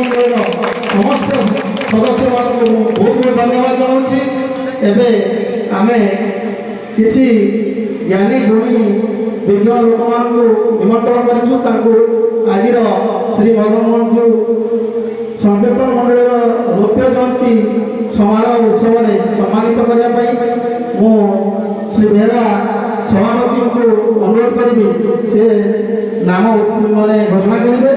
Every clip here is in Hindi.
मंडल समस्त सदस्य मान बहुत बहुत धन्यवाद जनाऊँगी। एबे आमे किसी ज्ञानी गुणी विज्ञ लोक मान निमंत्रण करूँ आज श्री मदन मोहन जो संकीर्तन मंडल रौप्य जयंती समारोह उत्सव में सम्मानित करने मु श्री बेहरा सभापति को अनुरोध करी से नाम मैंने घोषणा करेंगे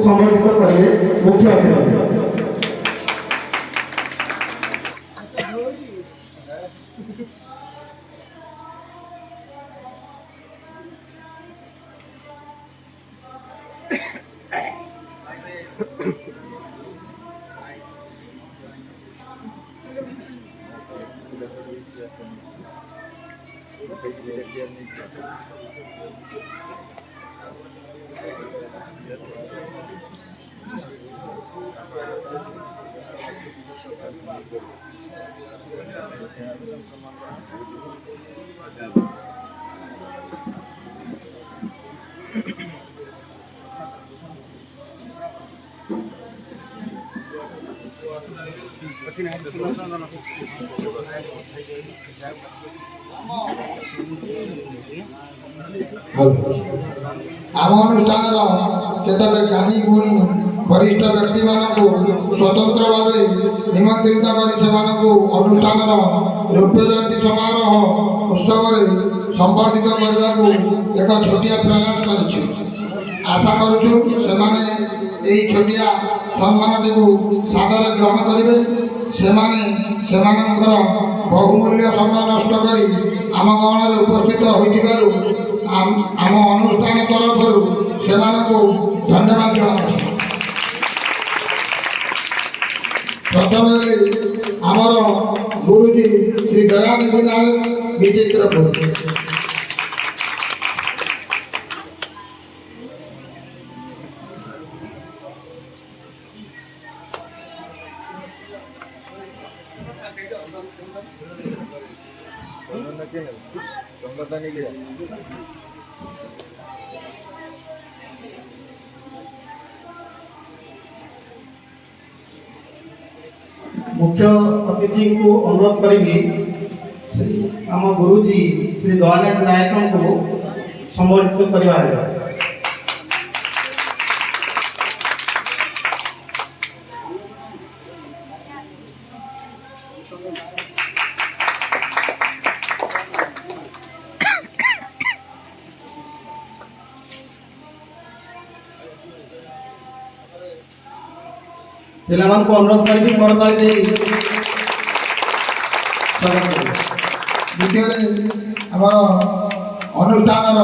संबोधित करेंगे मुख्य अतिथि। आम अनुष्ठान केतक ज्ञानी गुणी वरिष्ठ व्यक्ति मानक स्वतंत्र भाव निमंत्रित कर अनुष्ठान रौप्य जयंती समारोह उत्सव संबर्धित करने को एक छोटिया प्रयास कर आशा करुचु से छोटिया सम्मान टी सादर ग्रहण करेंगे। से बहुमूल्य समय नष्ट कर आम गहन उपस्थित होम अनुष्ठान तरफ से धन्यवाद जनाऊँ। प्रथम आमर गुरुजी श्री दयानिधि नायक विचित्रपुर मुख्य अतिथि को अनुरोध करी आम गुरुजी श्री दयानंद नायक को संबोधित करवा है। पिलामान को अनुरोध करी करताली द्वितीय आम अनुष्ठान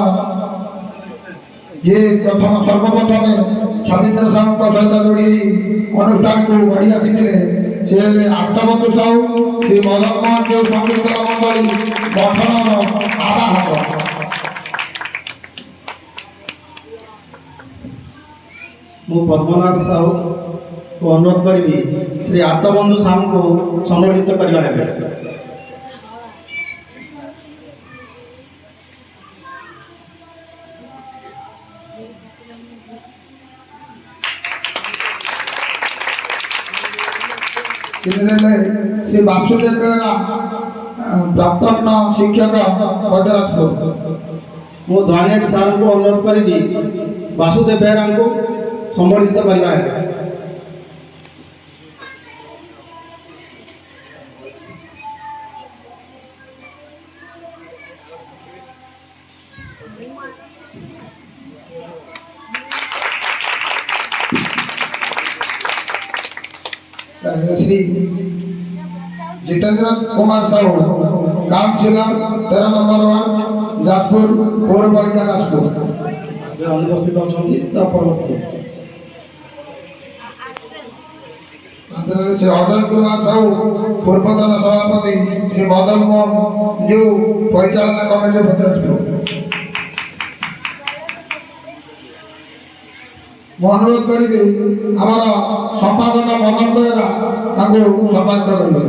जे प्रथम सर्वप्रथम छविंद्र साहू सहित जोड़ी अनुष्ठान को बढ़ी आसी से आत्मबंधु साहू श्री मदन मोहन जो संकीर्तन मंडली गठन आवाहक मु पद्मनाथ साहू को अनुरोध करी श्री आत्मबंधु साहू को संबोधित करवा है। श्री वासुदेव बेहरा प्राप्तन शिक्षक बजराजपुर मु दयानंद साहू को अनुरोध करी वासुदेव बेहरा को संबोधित करवा है। Shri Jitendra Kumar Sahu councillor 13 number ward Jajpur पौरपालिका जाजपुर से अनुपस्थित अच्छा श्री अजय कुमार साहू पूर्वतन सभापति श्री मदन मोहन जो परिचालना कमिटी जाजपुर अनुरोध करी आमर संपादक मदन बेहरा सम्मानित करेंगे।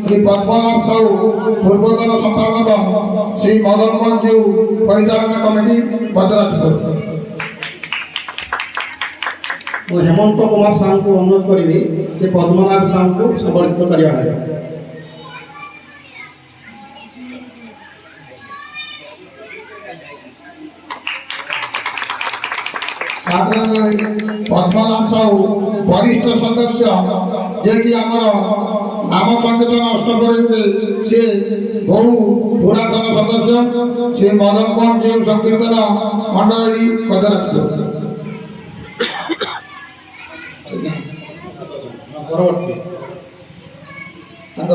श्री पद्मनाभ साहू पूर्वतन संपादक श्री मदन मोहन जीव परिचालना कमिटी भद्राजपुर। ମୁଁ ହେମନ୍ତ କୁମାର ସାହୁଙ୍କୁ ଅନୁରୋଧ କରିବି ସେ ପଦ୍ମନାଭ ସାହୁଙ୍କୁ ସମ୍ବର୍ଦ୍ଧିତ କରିବା ହେବ। पद्मनाभ साहू वरिष्ठ सदस्य जे कि आमर नाम संकीर्तन अष्टप्रहरी सी बहु पुरातन सदस्य श्री मदन मोहन जीव संकीर्तन मंडली भद्राजपुर।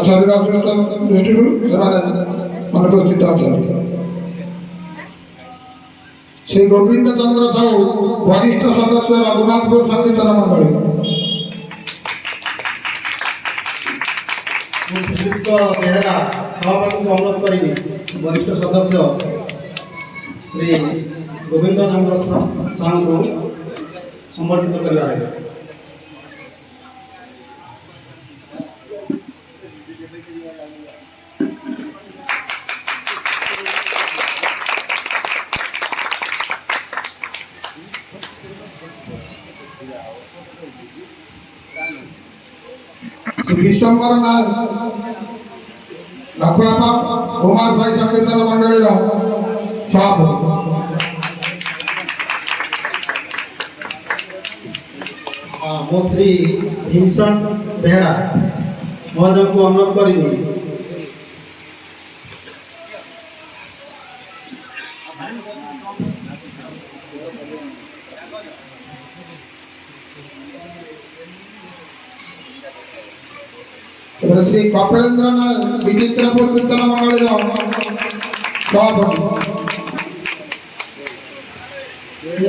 शरीर असुस्थ दृष्टि से अनुपस्थित अच्छा। श्री गोविंद चंद्र साहू वरिष्ठ सदस्य रघुनाथपुर संकीर्तन मंडली। श्रीयुक्त बेहरा सभापति को अनुरोध करी वरिष्ठ सदस्य श्री गोविंद चंद्र साहू को संबर्धित करवा है। विश्वम्बर नाथ लखुआपा कुमार साई संकीर्तन मंडली सभापति। मो श्री भीमसन बेहरा महोदय को अनुरोध करी श्री कपिलेन्द्र नाथ विचित्रपुर कीर्तन मंडली सभापति।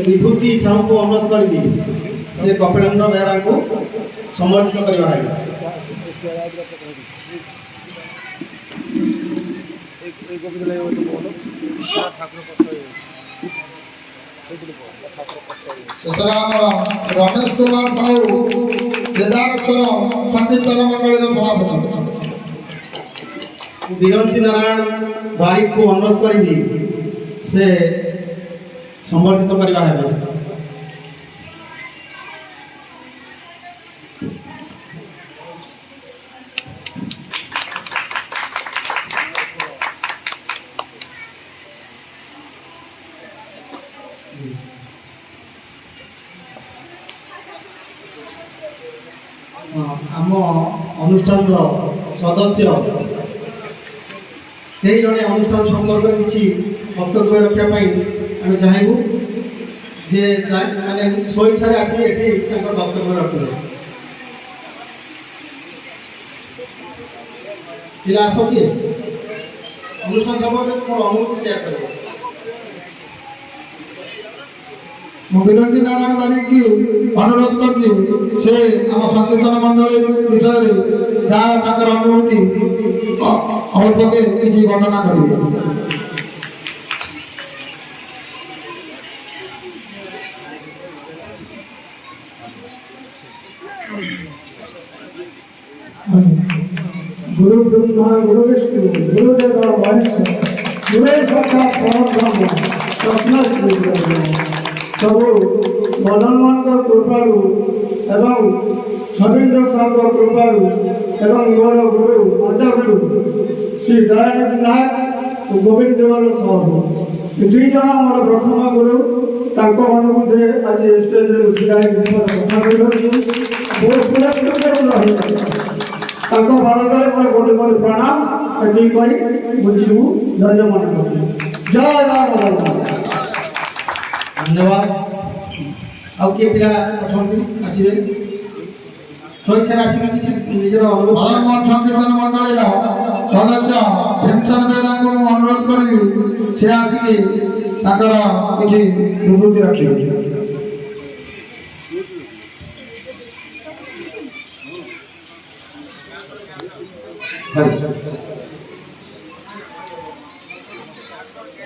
विभूति साहू को अनुरोध करी से कपिलेन्द्र बेहरा को संबर्धित करवा है। रमेश कुमार साहू केदारेश्वर संकीर्तन मंडली सभापति। बिरंती नारायण बारिक को अनुरोध करी से संबर्धित करवा है। आम अनुष्ठान सदस्य कई जड़े अनुष्ठान संपर्क किसी वक्तव्य रखापी आम चाहबू जे मैंने स्वेच्छा आसी वक्तव्य रखिए पिला आस किए अनुष्ठान संपर्क मोर अनुभूति सेयार कर। बिरंती नारायण बारिक की अनुरोध करती से आम संकीर्तन मंडली विषय जहाँ अनुभूति अल्पके किसी वर्णना करेंगे। गुरु ब्रह्मा गुरु विष्णु गुरुदेव महेश्वर गुरु साक्षात् परब्रह्म तस्मै प्रभु मदन मोहन कृपालु एवं सवीन्द्र साहब कृपालु एवं मोर गुरु आद्य गुरु श्री दयानंद नायक गोविंद देवल साहू दुई जन मोर प्रथम गुरु मुझे आज स्टेज छाई कथा भारत में गोटे गोटे प्रणाम ये कही बुझू धन्य मन कर जय राम। धन्यवाद। आउ किए पिला आसवे स्वेच्छा आसिक किसी निजर अनुभव संकीर्तन मंडली सदस्य भीमसन बेहरा को अनुरोध करी से आसिक किसी विभूति रखिए।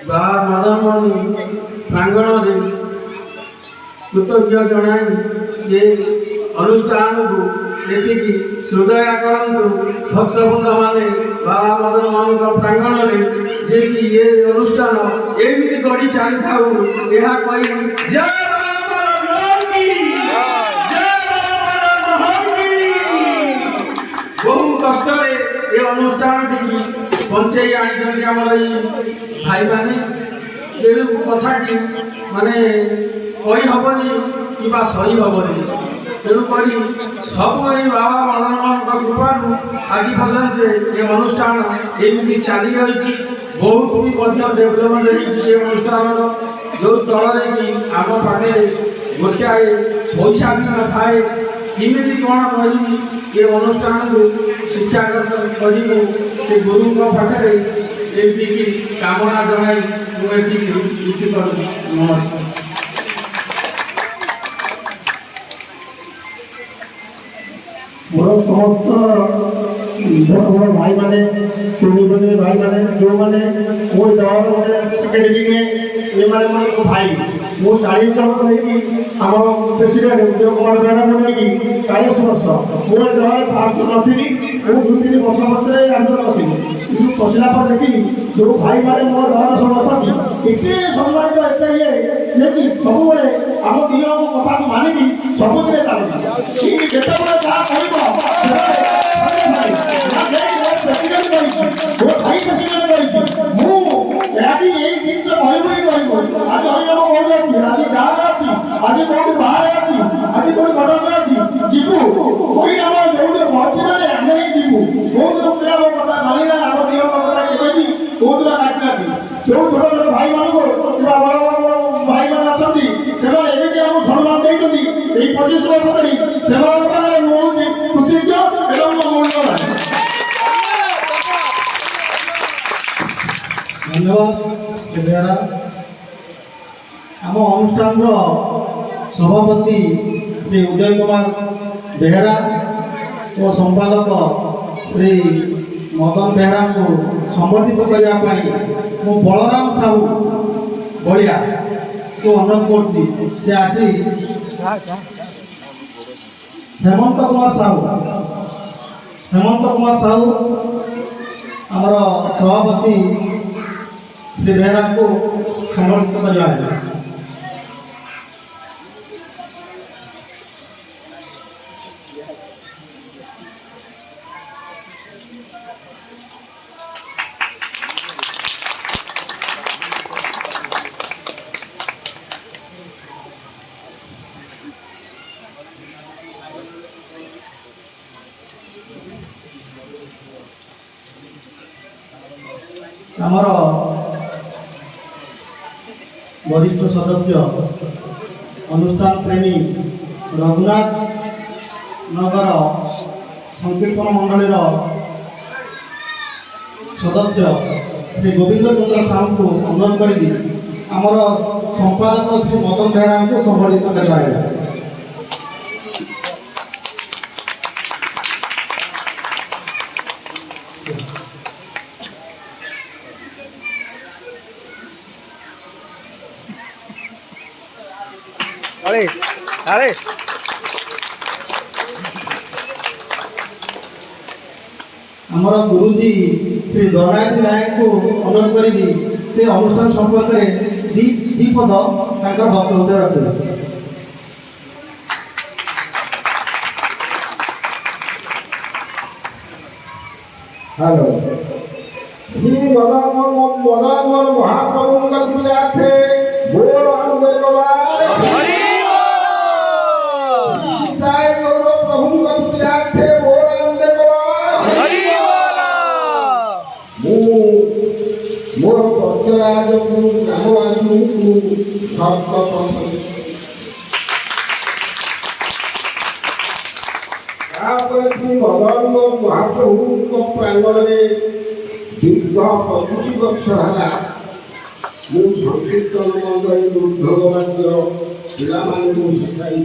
मदन मोहन प्रांगण में कृतज्ञ जनाई जे ଅନୁଷ୍ଠାନକୁ ଏତିକି ହୃଦୟ କରନ୍ତୁ ଭକ୍ତବୃନ୍ଦ ମାନେ ବାବା ମଦନ ମୋହନଙ୍କ ପ୍ରାଙ୍ଗଣରେ ଯେ କି ଏ ଅନୁଷ୍ଠାନ ଏମିତି ଗଢ଼ି ଚାଲିଥାଉ ଏହା କହି ଜୟ ବାବା ମୋହନ କି ଜୟ ବାବା ମୋହନ କି। ବହୁ କଷ୍ଟରେ ଏ ଅନୁଷ୍ଠାନଟିକି ବଞ୍ଚେଇ ଆଣିଛନ୍ତି ଆମର ଏଇ ଭାଇମାନେ। ତେଣୁ କଥାଟି ମାନେ କହି ହେବନି କିମ୍ବା ସହି ହେବନି। ତେଣୁକରି ସବୁ ଏଇ ବାବା ମଦନ ମୋହନଙ୍କ କୃପାରୁ ଆଜି ପର୍ଯ୍ୟନ୍ତ ଏ ଅନୁଷ୍ଠାନ ଏମିତି ଚାଲି ରହିଛି। ବହୁତ ବି ମଧ୍ୟ ଡେଭଲପମେଣ୍ଟ ହେଇଛି ଏ ଅନୁଷ୍ଠାନର, ଯେଉଁ ସ୍ଥଳରେ କି ଆମ ପାଖରେ ଗୋଟାଏ ପଇସା ବି ନଥାଏ। କେମିତି କ'ଣ କରିବି ଏ ଅନୁଷ୍ଠାନକୁ ଶିକ୍ଷାଗତ କରିବୁ ସେ ଗୁରୁଙ୍କ ପାଖରେ ଏମିତିକି କାମନା ଜଣାଇ ମୁଁ ଏତିକି ଉଠି କରୁଛି। ନମସ୍କାର। ମୋର ସମସ୍ତ ମୋର ଭାଇମାନେ ଶୁଣିବନି ଭାଇମାନେ ଯେଉଁମାନେ ମୋ ଦଳର ଗୋଟେ ସେକ୍ରେଟାରୀ ଏମାନେ ମୋ ଭାଇ। ମୁଁ 40 ଜଣକୁ ନେଇକି ଆମ ପ୍ରେସିଡେଣ୍ଟ ଉଦୟ କୁମାର ବେହେରାଙ୍କୁ ନେଇକି 40 ବର୍ଷ ମୁଁ ଏ ଦଳରେ ଫାଷ୍ଟ ନଥିଲି। ମୁଁ 2-3 ବର୍ଷ ମଧ୍ୟରେ ଆନ୍ଦୋଳନ ପଶିଲି, କିନ୍ତୁ ପଶିଲା ପରେ ଦେଖିଲି ଯେଉଁ ଭାଇମାନେ ମୋ ଦଳର ସବୁ ଅଛନ୍ତି ଏତେ ସମ୍ମାନିତ ଏତେ ଇଏ ଯିଏକି ସବୁବେଳେ ଆମ ଦୁଇ ଜଣଙ୍କ କଥାକୁ ମାନିକି ସବୁଥିରେ ଚାଲନ୍ତି। ଯେତେବେଳେ ଯାହା କହିବ ପ୍ରେସିଡେଣ୍ଟ କହିଛି ମୋ ଭାଇ ପ୍ରେସିଡେଣ୍ଟ କହିଛି ମୁଁ ଆଜି ଏଇ ଜିନିଷ କହିବୁ ହିଁ କରିବୁ। ଆଜି ହରିନାମ କୋଉଠି ଅଛି, ଆଜି ଗାଁରେ ଅଛି, ଆଜି କୋଉଠି ବାହାରେ ଅଛି, ଆଜି କୋଉଠି କଟକରେ ଅଛି, ଯିବୁ ହରିନାମ ଯୋଉଠି ଅଛି ମାନେ ଆମେ ହିଁ ଯିବୁ। ବହୁତ ପିଲା ମୋ କଥା ମାନିନା ଆମ ଦି ଜଣଙ୍କ କଥା କେବେ ବି କୋଉଦିନ କାଟିନାହାନ୍ତି। ଯୋଉ ଛୋଟ ଛୋଟ ଭାଇମାନଙ୍କୁ କିମ୍ବା ବଡ଼ ବଡ଼ ଭାଇମାନେ ଅଛନ୍ତି ସେମାନେ ଏମିତି ଆମକୁ ସମ୍ମାନ ଦେଇଛନ୍ତି ଏଇ 25 ବର୍ଷ ଧରି। ସେମାନଙ୍କ ପାଖରେ ମୁଁ ହେଉଛି କୃତଜ୍ଞ ଏବଂ ମୋ ମୂଲ୍ୟବାନ। ଧନ୍ୟବାଦ ବେହେରା। ଆମ ଅନୁଷ୍ଠାନର ସଭାପତି ଶ୍ରୀ ଉଦୟ କୁମାର ବେହେରା ଓ ସମ୍ପାଦକ ଶ୍ରୀ ମଦନ ବେହେରାଙ୍କୁ ସମ୍ବର୍ଦ୍ଧିତ କରିବା ପାଇଁ ମୁଁ ବଳରାମ ସାହୁ ବଳିଆକୁ ଅନୁରୋଧ କରୁଛି ସେ ଆସି ହେମନ୍ତ କୁମାର ସାହୁ ଆମର ସଭାପତି ଶ୍ରୀ ବେହେରାଙ୍କୁ ସମ୍ବର୍ଦ୍ଧିତ କରିବା ହେଲା। ଆମର वरिष्ठ सदस्य अनुष्ठान प्रेमी रघुनाथ नगर संकीर्तन मंडल सदस्य श्री गोविंद चंद्र साहू को अनुरोध करी आमर संपादक श्री मदन बेहेरा को संबर्धित करवा है। अरे अरे आमर गुरुजी श्री दयानंद नायक को अनुरोध करी से अनुष्ठान संपर्क में दी पद वक्तव्य रखे। हेलो श्री मदन महाप्रभु कल्पना थे बोल आनंद कवार हरि बोलो जय गौर प्रभु कल्पना थे बोल आनंद कवार हरि बोलो मोर भक्तराज को ग्रामवासी को भक्त पसंद श्री मदन महाप्रभु प्रांगण में दीर्घ 25 वर्ष है मु संकीर्तन मंडल भगवान पिलामान शिखाई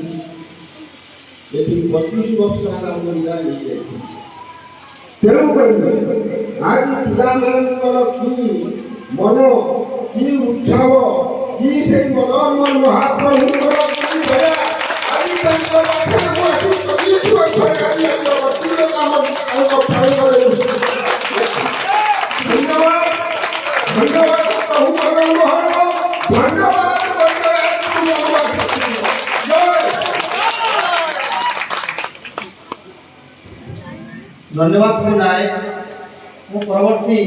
ये 25 वर्ष है तेणुक आज पिलामानकर कि मन कि उत्सव कि से मदन महाप्रभु आज ବହୁ ମନୋହର ଧନ୍ୟବାଦ धन्यवाद श्री नायक मु परवर्ती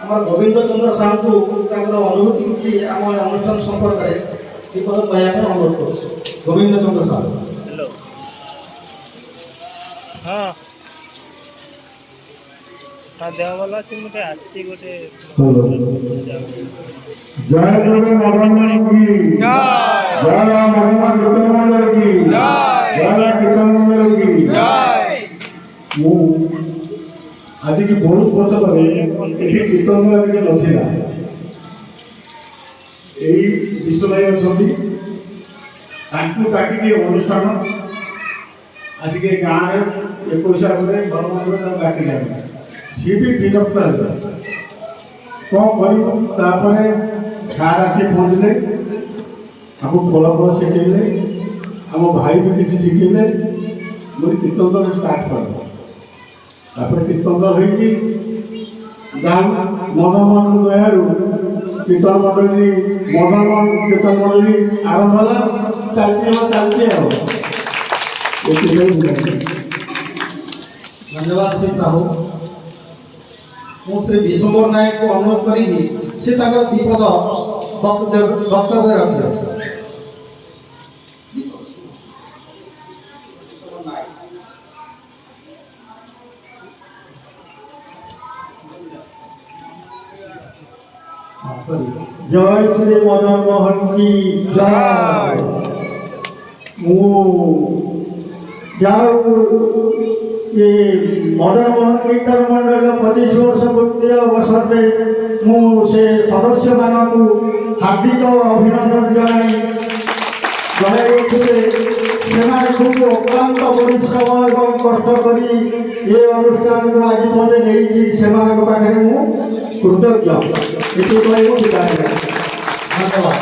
आम गोविंद चंद्र साहू अनुभूति किसी आम अनुष्ठान संपर्क में विपद कहना अनुरोध कर गोविंद चंद्र साहू हेलो हाँ हाँ देह भल अच्छे मुझे आसी गोटे जय दुर्गा मदन की जय महिमा कीर्तन मंडल की जय कीर्तन मंडल की ମୁଁ ଆଜିକି ବହୁତ ବର୍ଷ ପରେ ଏଠି କୀର୍ତ୍ତନ ଟିକେ ନଥିଲା ଏଇ ବିଶ୍ୱଭାଇ ଅଛନ୍ତି ତାଙ୍କୁ ଡାକିକି ଅନୁଷ୍ଠାନ ଆସିକି ଗାଁରେ 21 ପରେ ଭଲ ମନ୍ଦିର ତାଙ୍କୁ ଡାକିଲେ ସିଏ ବି ବିରକ୍ତ ହେଲା କ'ଣ କରିବୁ ତାପରେ ସାର୍ ଆସି ପହଞ୍ଚିଲେ ଆମକୁ ଫଳ ଶିଖେଇଲେ ଆମ ଭାଇ ବି କିଛି ଶିଖେଇଲେ ମୁଁ କୀର୍ତ୍ତନ ଷ୍ଟାର୍ଟ କଲି तापर कीर्तन होगी गाँव मदन दयारू कीर्तन मंडली मदन कीर्तन मंडली आरंभ है चलती धन्यवाद श्री साहू मु श्री विश्वंबर नायक को अनुरोध करी से दीपद वक्तव्य रखिए जय श्री मदन मोहन की जय ये मदन मोहन कीर्तन मंडल 25 वर्ष पूर्ति अवसर में मुझे सदस्य मानक हार्दिक अभिनंदन जनाई खूब अक्लांत परिश्रम और कष्ट कर ये अनुष्ठान को आज पदे नहीं से पाखे कृतज्ञ। धन्यवाद।